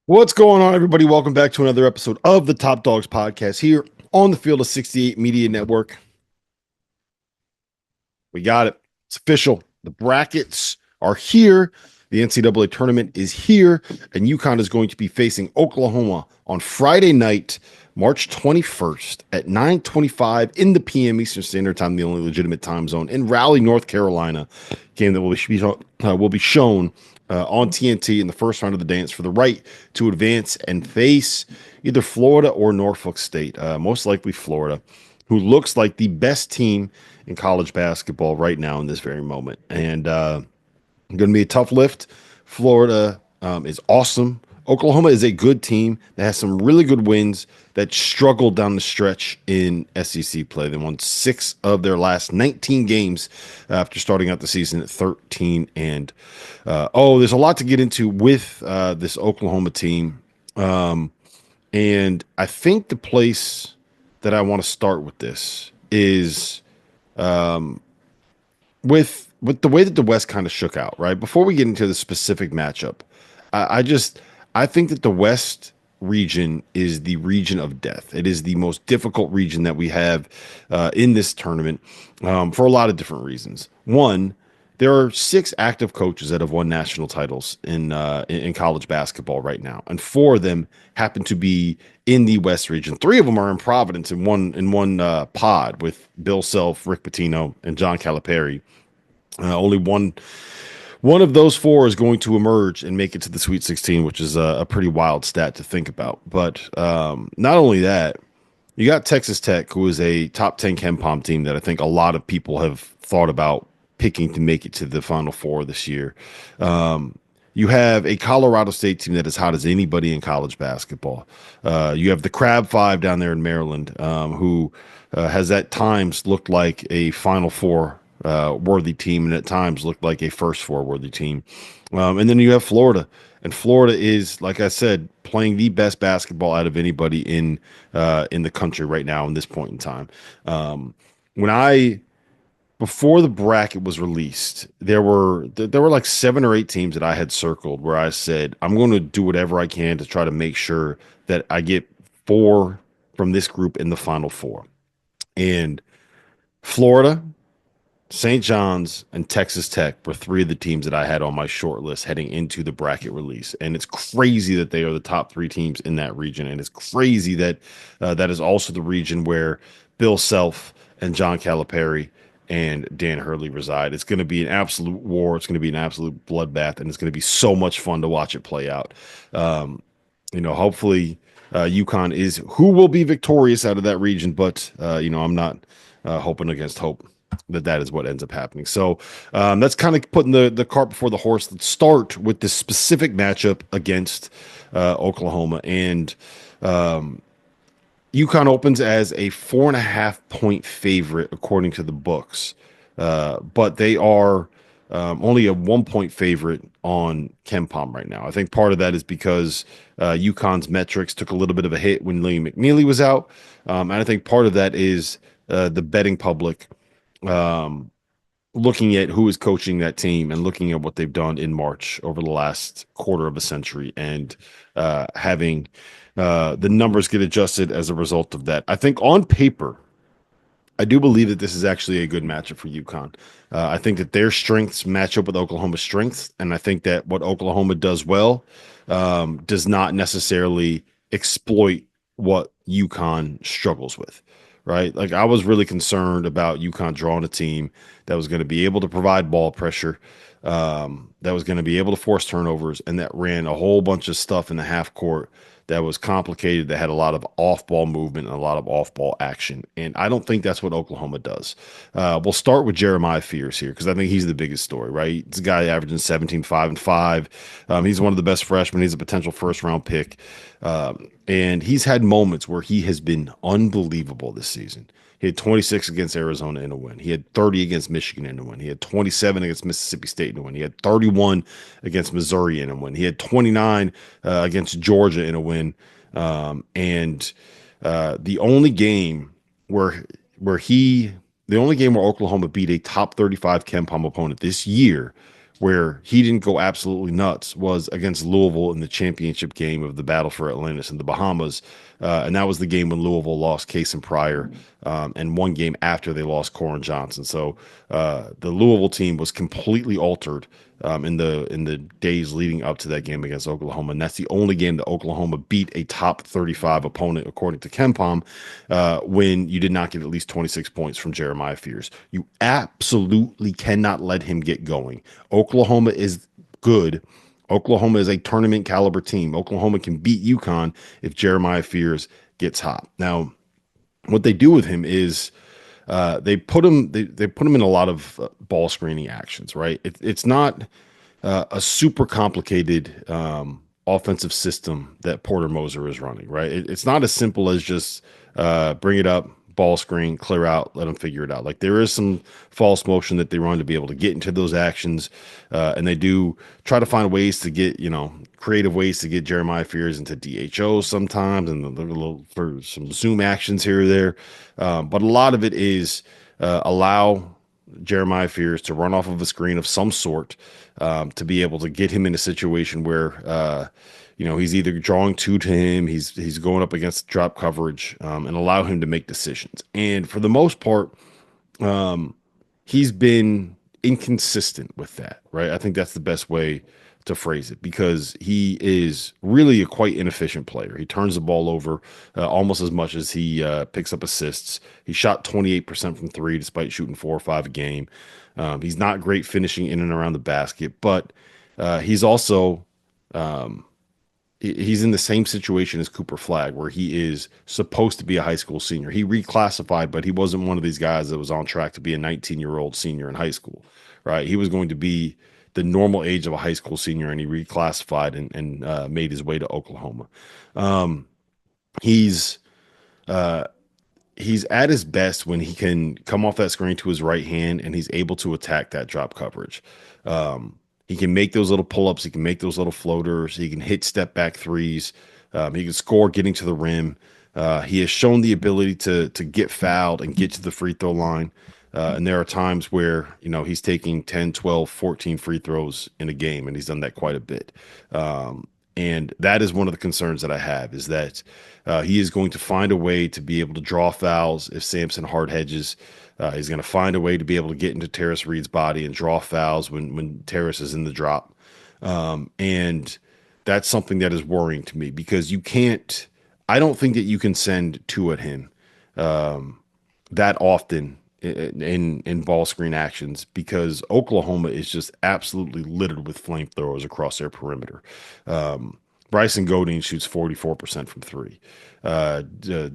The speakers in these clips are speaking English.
What's going on, everybody? Welcome back to another episode of the Top Dogs Podcast here on the Field of 68 Media Network. We got it. It's official. The brackets are here. The NCAA tournament is here, and UConn is going to be facing Oklahoma on Friday night, March 21st at 9:25 in the p.m. Eastern Standard Time, the only legitimate time zone in Raleigh, North Carolina. Game that will be shown on TNT in the first round of the dance for the right to advance and face either Florida or Norfolk State, most likely Florida, who looks like the best team in college basketball right now in this very moment. And going to be a tough lift. Florida is awesome. Oklahoma is a good team that has some really good wins that struggled down the stretch in SEC play. They won 6 of their last 19 games after starting out the season at 13 and there's a lot to get into with this Oklahoma team. And I think the place that I want to start with this is with the way that the West kind of shook out, right? Before we get into the specific matchup, I think that the West region is the region of death. It is the most difficult region that we have in this tournament for a lot of different reasons. One, there are 6 active coaches that have won national titles in college basketball right now, and 4 of them happen to be in the West region. 3 of them are in Providence in one pod with Bill Self, Rick Pitino, and John Calipari. Only one of those 4 is going to emerge and make it to the Sweet 16, which is a pretty wild stat to think about. But not only that, you got Texas Tech, who is a top 10 KenPom team that I think a lot of people have thought about picking to make it to the Final Four this year. You have a Colorado State team that is hot as anybody in college basketball. You have the Crab Five down there in Maryland, who has at times looked like a Final Four worthy team, and at times looked like a first 4 worthy team. And then you have Florida, and Florida is, like I said, playing the best basketball out of anybody in the country right now in this point in time. When I Before the bracket was released, there were like 7 or 8 teams that I had circled where I said I'm going to do whatever I can to try to make sure that I get 4 from this group in the Final Four. And Florida, St. John's, and Texas Tech were 3 of the teams that I had on my short list heading into the bracket release. And it's crazy that they are the top 3 teams in that region. And it's crazy that that is also the region where Bill Self and John Calipari and Dan Hurley reside. It's going to be an absolute war. It's going to be an absolute bloodbath. And it's going to be so much fun to watch it play out. Hopefully UConn is who will be victorious out of that region. But, I'm not hoping against hope that is what ends up happening. So that's kind of putting the cart before the horse. Let's start with this specific matchup against Oklahoma. And UConn opens as a 4.5-point favorite, according to the books. But they are only a 1-point favorite on KenPom right now. I think part of that is because UConn's metrics took a little bit of a hit when Lee McNeely was out. And I think part of that is the betting public looking at who is coaching that team and looking at what they've done in March over the last quarter of a century and having the numbers get adjusted as a result of that. I think on paper, I do believe that this is actually a good matchup for UConn. I think that their strengths match up with Oklahoma's strengths, and I think that what Oklahoma does well does not necessarily exploit what UConn struggles with. Right. Like I was really concerned about UConn drawing a team that was going to be able to provide ball pressure, that was going to be able to force turnovers, and that ran a whole bunch of stuff in the half court that was complicated, that had a lot of off-ball movement and a lot of off-ball action. And I don't think that's what Oklahoma does. We'll start with Jeremiah Fears here because I think he's the biggest story, right? It's a guy averaging 17, 5, and 5. He's one of the best freshmen. He's a potential first-round pick. And he's had moments where he has been unbelievable this season. He had 26 against Arizona in a win. He had 30 against Michigan in a win. He had 27 against Mississippi State in a win. He had 31 against Missouri in a win. He had 29 against Georgia in a win. And the only game where Oklahoma beat a top 35 KenPom opponent this year where he didn't go absolutely nuts was against Louisville in the championship game of the Battle for Atlantis in the Bahamas. And that was the game when Louisville lost Case and Pryor, and one game after they lost Corin Johnson. So the Louisville team was completely altered in the days leading up to that game against Oklahoma. And that's the only game that Oklahoma beat a top 35 opponent, according to KenPom, when you did not get at least 26 points from Jeremiah Fears. You absolutely cannot let him get going. Oklahoma is good. Oklahoma is a tournament caliber team. Oklahoma can beat UConn if Jeremiah Fears gets hot. Now, what they do with him is they put him in a lot of ball screening actions, right? It's not a super complicated offensive system that Porter Moser is running, right? It's not as simple as just bring it up, ball screen, clear out, let them figure it out. Like, there is some false motion that they run to be able to get into those actions, and they do try to find ways to get, creative ways to get Jeremiah Fears into DHO sometimes, and a little for some zoom actions here or there. But a lot of it is allow Jeremiah Fears to run off of a screen of some sort, to be able to get him in a situation where he's either drawing two to him, he's going up against drop coverage, and allow him to make decisions. And for the most part, he's been inconsistent with that, right? I think that's the best way to phrase it, because he is really a quite inefficient player. He turns the ball over almost as much as he picks up assists. He shot 28% from three despite shooting 4 or 5 a game. He's not great finishing in and around the basket, but he's also he's in the same situation as Cooper Flagg, where he is supposed to be a high school senior. He reclassified, but he wasn't one of these guys that was on track to be a 19-year-old senior in high school, right? He was going to be the normal age of a high school senior, and he reclassified and made his way to Oklahoma. He's at his best when he can come off that screen to his right hand and he's able to attack that drop coverage. He can make those little pull-ups. He can make those little floaters. He can hit step-back threes. He can score getting to the rim. He has shown the ability to get fouled and get to the free throw line. And there are times where, he's taking 10, 12, 14 free throws in a game, and he's done that quite a bit. And that is one of the concerns that I have, is that he is going to find a way to be able to draw fouls if Samson hard hedges. He's going to find a way to be able to get into Terrace Reed's body and draw fouls when Terrace is in the drop. And that's something that is worrying to me, because I don't think that you can send two at him that often in ball screen actions, because Oklahoma is just absolutely littered with flamethrowers across their perimeter. Bryson Godine shoots 44% from three.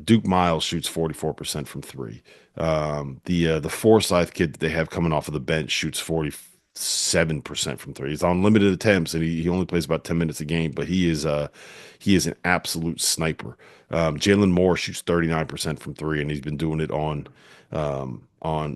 Duke Miles shoots 44% from three. The Forsyth kid that they have coming off of the bench shoots 47% from three. He's on limited attempts, and he only plays about 10 minutes a game, but he is an absolute sniper. Jalen Moore shoots 39% from three, and he's been doing it on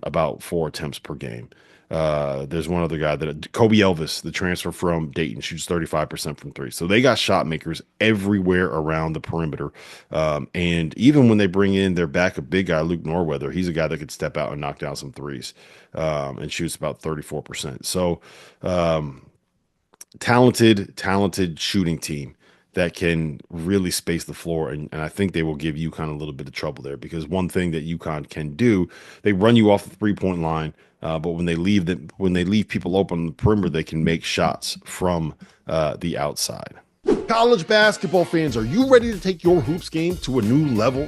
about 4 attempts per game. There's one other guy Kobe Elvis, the transfer from Dayton, shoots 35% from three. So they got shot makers everywhere around the perimeter. And even when they bring in their backup big guy, Luke Norweather, he's a guy that could step out and knock down some threes, and shoots about 34%. So talented shooting team that can really space the floor. And I think they will give UConn a little bit of trouble there, because one thing that UConn can do, they run you off the 3-point line, but when they leave people open on the perimeter, they can make shots from the outside. College basketball fans, are you ready to take your hoops game to a new level?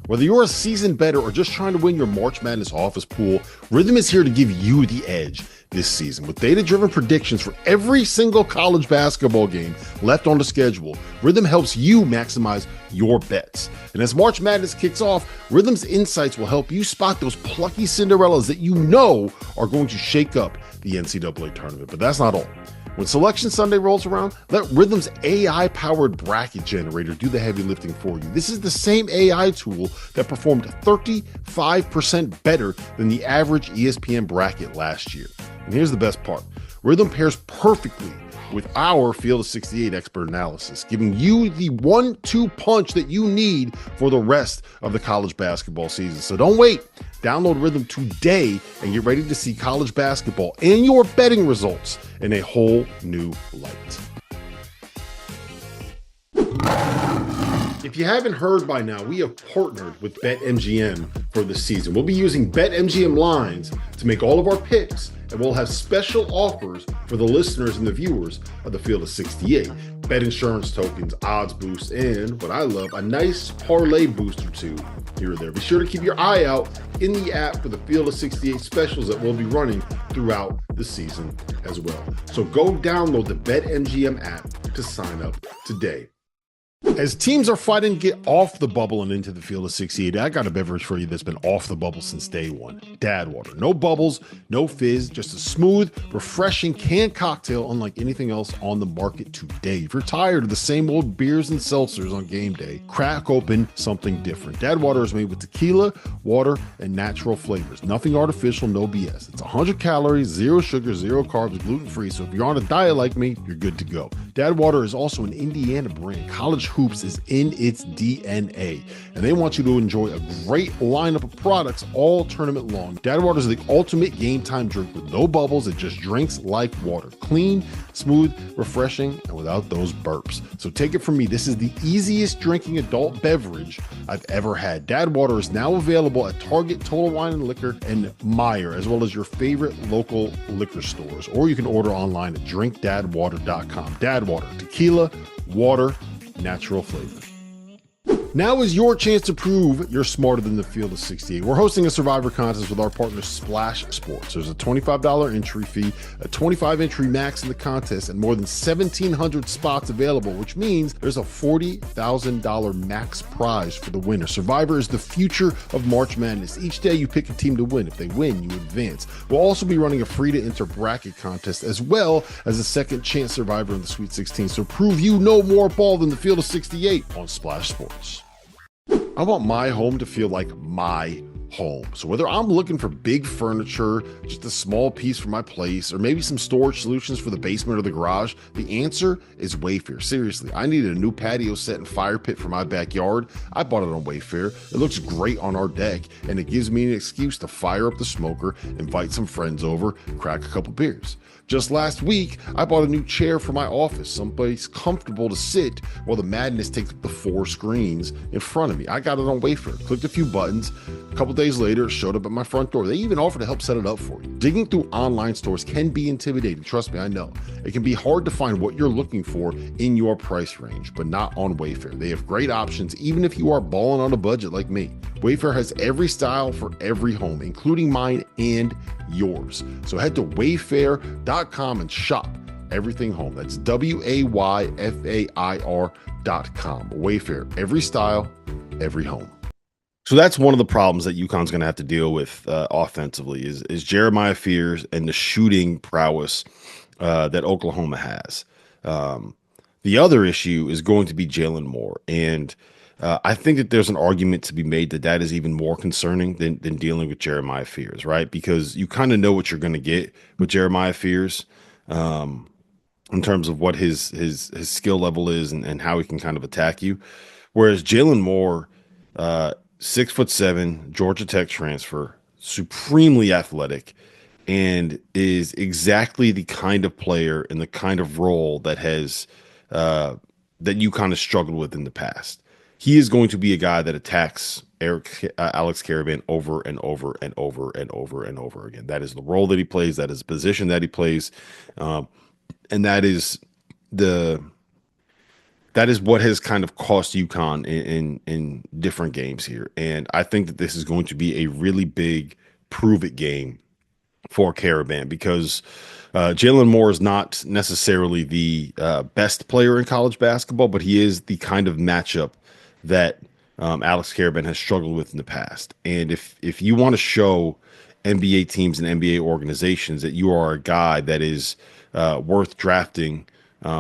Whether you're a seasoned bettor or just trying to win your March Madness office pool, Rhythm is here to give you the edge this season. With data-driven predictions for every single college basketball game left on the schedule, Rhythm helps you maximize your bets. And as March Madness kicks off, Rhythm's insights will help you spot those plucky Cinderellas that you know are going to shake up the NCAA tournament. But that's not all. When Selection Sunday rolls around, let Rhythm's AI-powered bracket generator do the heavy lifting for you. This is the same AI tool that performed 35% better than the average ESPN bracket last year. And here's the best part. Rhythm pairs perfectly with our Field of 68 expert analysis, giving you the 1-2 punch that you need for the rest of the college basketball season. So don't wait. Download Rhythm today and get ready to see college basketball and your betting results in a whole new light. If you haven't heard by now, we have partnered with BetMGM for the season. We'll be using BetMGM lines to make all of our picks, and we'll have special offers for the listeners and the viewers of the Field of 68. Bet insurance tokens, odds boosts, and what I love, a nice parlay boost or two here or there. Be sure to keep your eye out in the app for the Field of 68 specials that we'll be running throughout the season as well. So go download the BetMGM app to sign up today. As teams are fighting to get off the bubble and into the Field of 68, I got a beverage for you that's been off the bubble since day one. Dad Water. No bubbles, no fizz, just a smooth, refreshing canned cocktail unlike anything else on the market today. If you're tired of the same old beers and seltzers on game day, crack open something different. Dad Water is made with tequila, water, and natural flavors. Nothing artificial, no BS. It's 100 calories, zero sugar, zero carbs, gluten-free, so if you're on a diet like me, you're good to go. Dad Water is also an Indiana brand. College hoops is in its DNA, and they want you to enjoy a great lineup of products all tournament long. Dad Water is the ultimate game time drink with no bubbles. It just drinks like water. Clean, smooth, refreshing, and without those burps. So take it from me. This is the easiest drinking adult beverage I've ever had. Dad Water is now available at Target, Total Wine and Liquor, and Meijer, as well as your favorite local liquor stores. Or you can order online at drinkdadwater.com. Dad Water, tequila, water, natural flavor. Now is your chance to prove you're smarter than the Field of 68. We're hosting a Survivor contest with our partner Splash Sports. There's a $25 entry fee, a 25 entry max in the contest, and more than 1,700 spots available, which means there's a $40,000 max prize for the winner. Survivor is the future of March Madness. Each day you pick a team to win. If they win, you advance. We'll also be running a free to enter bracket contest as well as a second chance Survivor in the Sweet 16. So prove you know more ball than the Field of 68 on Splash Sports. I want my home to feel like my home. So whether I'm looking for big furniture, just a small piece for my place, or maybe some storage solutions for the basement or the garage, the answer is Wayfair. Seriously, I needed a new patio set and fire pit for my backyard. I bought it on Wayfair. It looks great on our deck, and it gives me an excuse to fire up the smoker, invite some friends over, crack a couple beers. Just last week, I bought a new chair for my office, someplace comfortable to sit while the madness takes up the 4 screens in front of me. I got it on Wayfair, clicked a few buttons. A couple days later, it showed up at my front door. They even offered to help set it up for you. Digging through online stores can be intimidating. Trust me, I know. It can be hard to find what you're looking for in your price range, but not on Wayfair. They have great options, even if you are balling on a budget like me. Wayfair has every style for every home, including mine and yours. So head to wayfair.com and shop everything home. That's WAYFAIR.com. Wayfair, every style, every home. So that's one of the problems that UConn's going to have to deal with offensively is Jeremiah Fears and the shooting prowess that Oklahoma has. The other issue is going to be Jalen Moore. And I think that there's an argument to be made that that is even more concerning than dealing with Jeremiah Fears, right? Because you kind of know what you're going to get with Jeremiah Fears in terms of what his skill level is and how he can kind of attack you. Whereas Jalen Moore, 6'7", Georgia Tech transfer, supremely athletic, and is exactly the kind of player and the kind of role that has that you kind of struggled with in the past. He is going to be a guy that attacks Alex Caravan over and over and over and over and over again. That is the role that he plays. That is the position that he plays, and that is what has kind of cost UConn in different games here. And I think that this is going to be a really big prove it game for Caravan because Jalen Moore is not necessarily the best player in college basketball, but he is the kind of matchup that Alex Caravan has struggled with in the past. And if you want to show NBA teams and NBA organizations that you are a guy that is worth drafting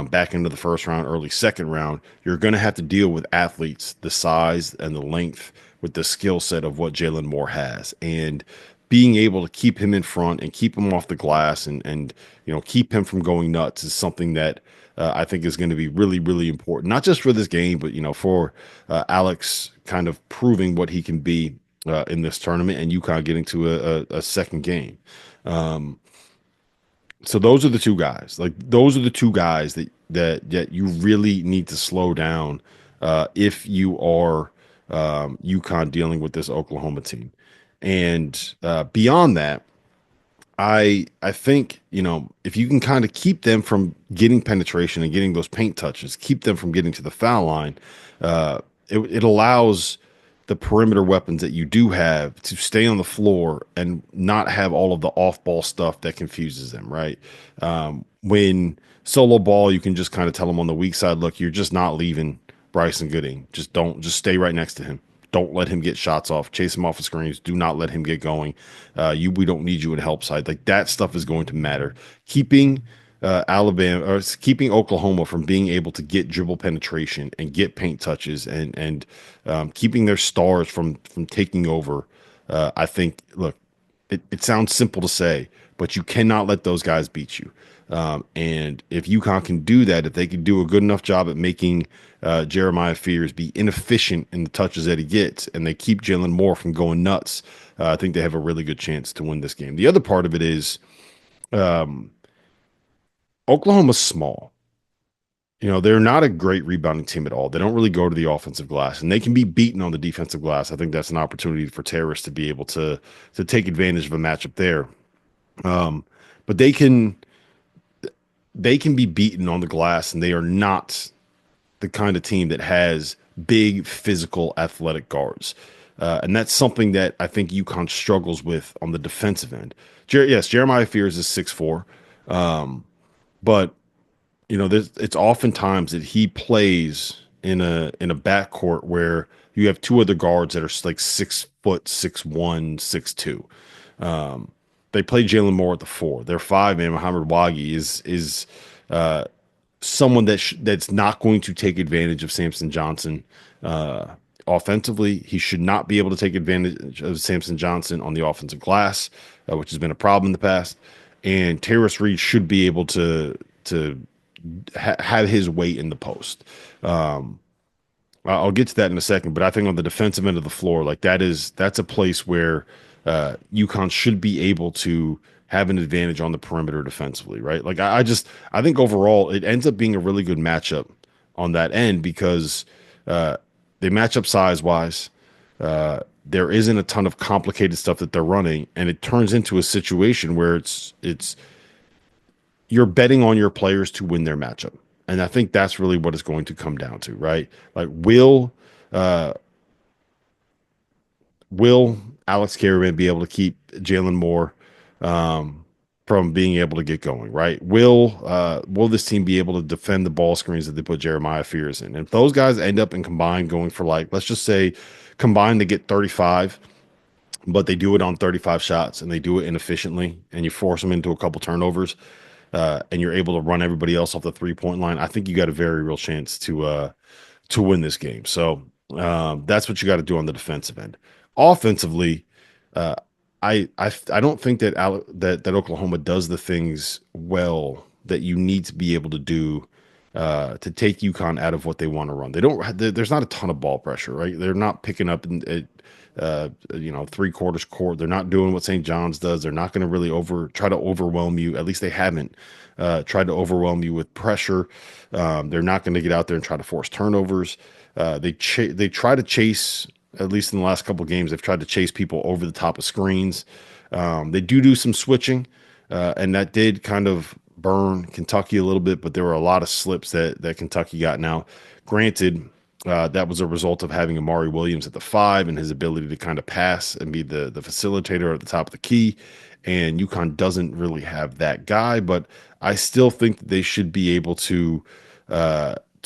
back into the first round, early second round, you're going to have to deal with athletes the size and the length with the skill set of what Jalen Moore has. And being able to keep him in front and keep him off the glass and keep him from going nuts is something that I think is going to be really, really important, not just for this game, but for Alex kind of proving what he can be in this tournament, and UConn getting to a second game. Um, so those are the two guys. Like those are the two guys that you really need to slow down if you are UConn dealing with this Oklahoma team. And beyond that, I think, if you can kind of keep them from getting penetration and getting those paint touches, keep them from getting to the foul line, it allows the perimeter weapons that you do have to stay on the floor and not have all of the off-ball stuff that confuses them, right? When solo ball, you can just kind of tell them on the weak side, look, you're just not leaving Bryson Gooding. Just stay right next to him. Don't let him get shots off. Chase him off the screens. Do not let him get going. We don't need you in help side. Like that stuff is going to matter. Keeping Alabama or keeping Oklahoma from being able to get dribble penetration and get paint touches and keeping their stars from taking over. I think. Look, it sounds simple to say, but you cannot let those guys beat you. And if UConn can do that, if they can do a good enough job at making Jeremiah Fears be inefficient in the touches that he gets, and they keep Jalen Moore from going nuts, I think they have a really good chance to win this game. The other part of it is Oklahoma's small. They're not a great rebounding team at all. They don't really go to the offensive glass, and they can be beaten on the defensive glass. I think that's an opportunity for terrorists to be able to take advantage of a matchup there. But they can be beaten on the glass, and they are not the kind of team that has big physical athletic guards. And that's something that I think UConn struggles with on the defensive end. Yes, Jeremiah Fears is 6'4", but it's oftentimes that he plays in a backcourt where you have two other guards that are like 6', 6'1", 6'2". They play Jalen Moore at the 4. Their 5-man Muhammad Wagi is someone that's not going to take advantage of Samson Johnson offensively. He should not be able to take advantage of Samson Johnson on the offensive glass, which has been a problem in the past. And Terrace Reed should be able to have his weight in the post. I'll get to that in a second, but I think on the defensive end of the floor, like that's a place where UConn should be able to have an advantage on the perimeter defensively, right? Like I think overall it ends up being a really good matchup on that end because they match up size wise. There isn't a ton of complicated stuff that they're running, and it turns into a situation where it's you're betting on your players to win their matchup. And I think that's really what it's going to come down to, right? Like, will Alex Caravan be able to keep Jalen Moore from being able to get going, right? Will this team be able to defend the ball screens that they put Jeremiah Fears in? And if those guys end up in combined going for, like, let's just say combined to get 35, but they do it on 35 shots and they do it inefficiently, and you force them into a couple turnovers, and you're able to run everybody else off the 3-point line, I think you got a very real chance to win this game. So that's what you got to do on the defensive end. Offensively, I don't think that that Oklahoma does the things well that you need to be able to do to take UConn out of what they want to run. There's not a ton of ball pressure, right? They're not picking up in 3/4 court. They're not doing what St. John's does. They're not going to really try to overwhelm you. At least they haven't tried to overwhelm you with pressure. They're not going to get out there and try to force turnovers. They try to chase. At least in the last couple of games, they've tried to chase people over the top of screens. They do some switching, and that did kind of burn Kentucky a little bit, but there were a lot of slips that Kentucky got. Now, granted, that was a result of having Amari Williams at the 5 and his ability to kind of pass and be the facilitator at the top of the key, and UConn doesn't really have that guy, but I still think that they should be able to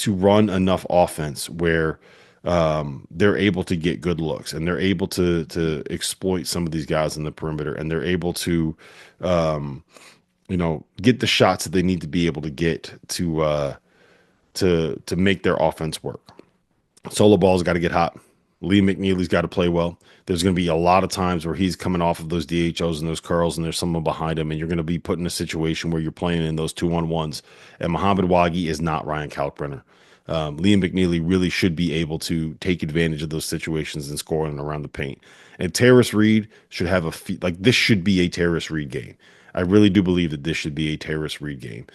run enough offense where they're able to get good looks and they're able to exploit some of these guys in the perimeter, and they're able to get the shots that they need to be able to get to make their offense work. Solo ball's got to get hot. Lee McNeely's got to play well. There's going to be a lot of times where he's coming off of those DHOs and those curls, and there's someone behind him, and you're going to be put in a situation where you're playing in those 2-on-1s. And Muhammad Wagi is not Ryan Kalkbrenner. Liam McNeely really should be able to take advantage of those situations and score in and around the paint. And Terrace Reed should have this should be a Terrace Reed game. I really do believe that this should be a Terrace Reed game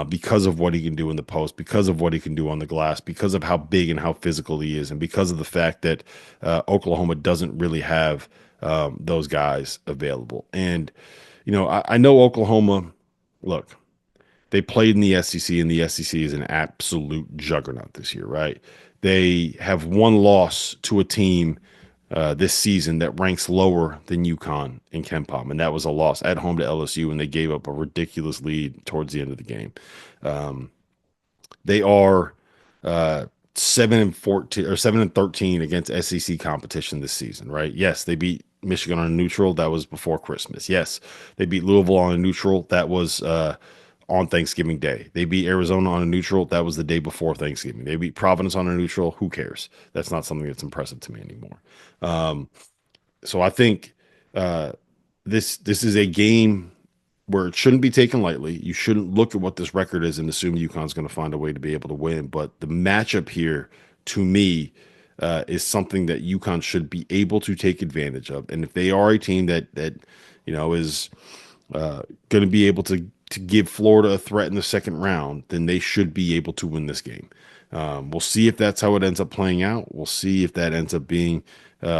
because of what he can do in the post, because of what he can do on the glass, because of how big and how physical he is, and because of the fact that Oklahoma doesn't really have those guys available. And, I know Oklahoma, look, they played in the SEC, and the SEC is an absolute juggernaut this year, right? They have one loss to a team this season that ranks lower than UConn in KenPom, and that was a loss at home to LSU, and they gave up a ridiculous lead towards the end of the game. They are 7-14 or 7-13 against SEC competition this season, right? Yes, they beat Michigan on a neutral. That was before Christmas. Yes, they beat Louisville on a neutral. That was on Thanksgiving Day. They beat Arizona on a neutral. That was the day before Thanksgiving. They beat Providence on a neutral. Who cares? That's not something that's impressive to me anymore. So I think this is a game where it shouldn't be taken lightly. You shouldn't look at what this record is and assume UConn's going to find a way to be able to win. But the matchup here, to me, is something that UConn should be able to take advantage of. And if they are a team that is going to be able to give Florida a threat in the second round, then they should be able to win this game. We'll see if that's how it ends up playing out. We'll see if that ends up being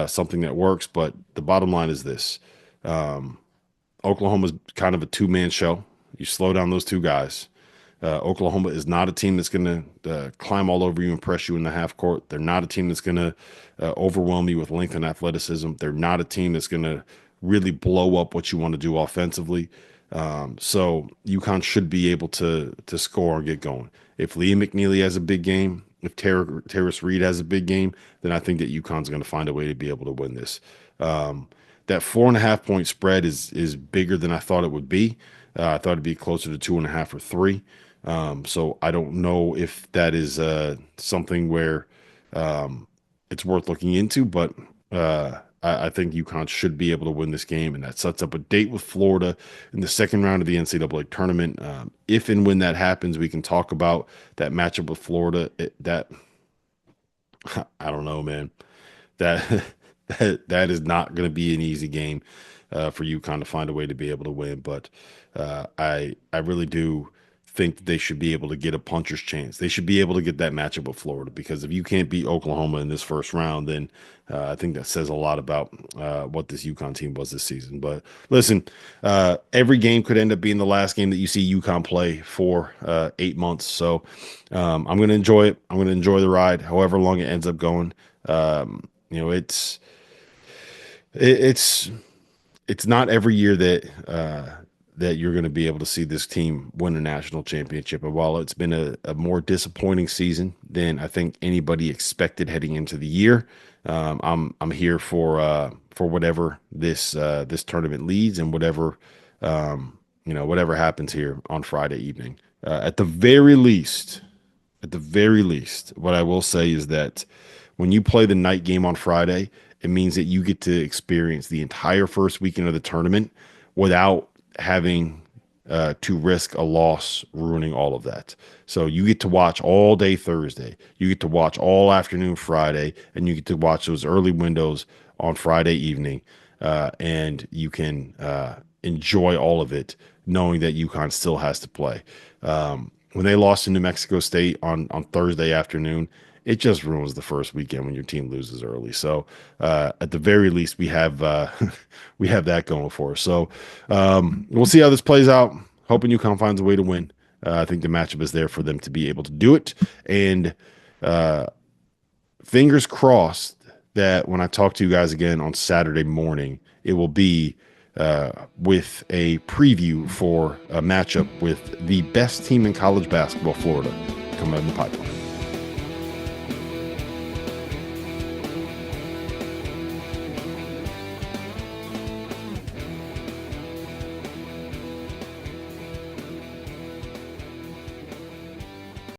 something that works. But the bottom line is this. Oklahoma's kind of a two-man show. You slow down those two guys. Oklahoma is not a team that's going to climb all over you and press you in the half court. They're not a team that's going to overwhelm you with length and athleticism. They're not a team that's going to really blow up what you want to do offensively. So UConn should be able to score and get going. If Liam McNeely has a big game, if Terrace Reed has a big game, then I think that UConn's going to find a way to be able to win this. That 4.5-point spread is bigger than I thought it would be. I thought it'd be closer to 2.5 or 3. So I don't know if that is something where it's worth looking into, but I think UConn should be able to win this game, and that sets up a date with Florida in the second round of the NCAA tournament. If and when that happens, we can talk about that matchup with Florida. I don't know, man. That that is not going to be an easy game for UConn to find a way to be able to win. But I really do think that they should be able to get a puncher's chance. They should be able to get that matchup with Florida, because if you can't beat Oklahoma in this first round, then I think that says a lot about what this UConn team was this season. But listen, every game could end up being the last game that you see UConn play for 8 months. So I'm going to enjoy it. I'm going to enjoy the ride, however long it ends up going. It's not every year that you're going to be able to see this team win a national championship. And while it's been a more disappointing season than I think anybody expected heading into the year, I'm here for whatever this tournament leads, and whatever happens here on Friday evening. At the very least, what I will say is that when you play the night game on Friday, it means that you get to experience the entire first weekend of the tournament without having to risk a loss ruining all of that. So you get to watch all day Thursday, you get to watch all afternoon Friday, and you get to watch those early windows on Friday evening, and you can enjoy all of it knowing that UConn still has to play. When they lost to New Mexico State on Thursday afternoon, it just ruins the first weekend when your team loses early. So at the very least, we have that going for us. So we'll see how this plays out. Hoping UConn finds a way to win. I think the matchup is there for them to be able to do it. And fingers crossed that when I talk to you guys again on Saturday morning, it will be with a preview for a matchup with the best team in college basketball, Florida, coming out in the pipeline.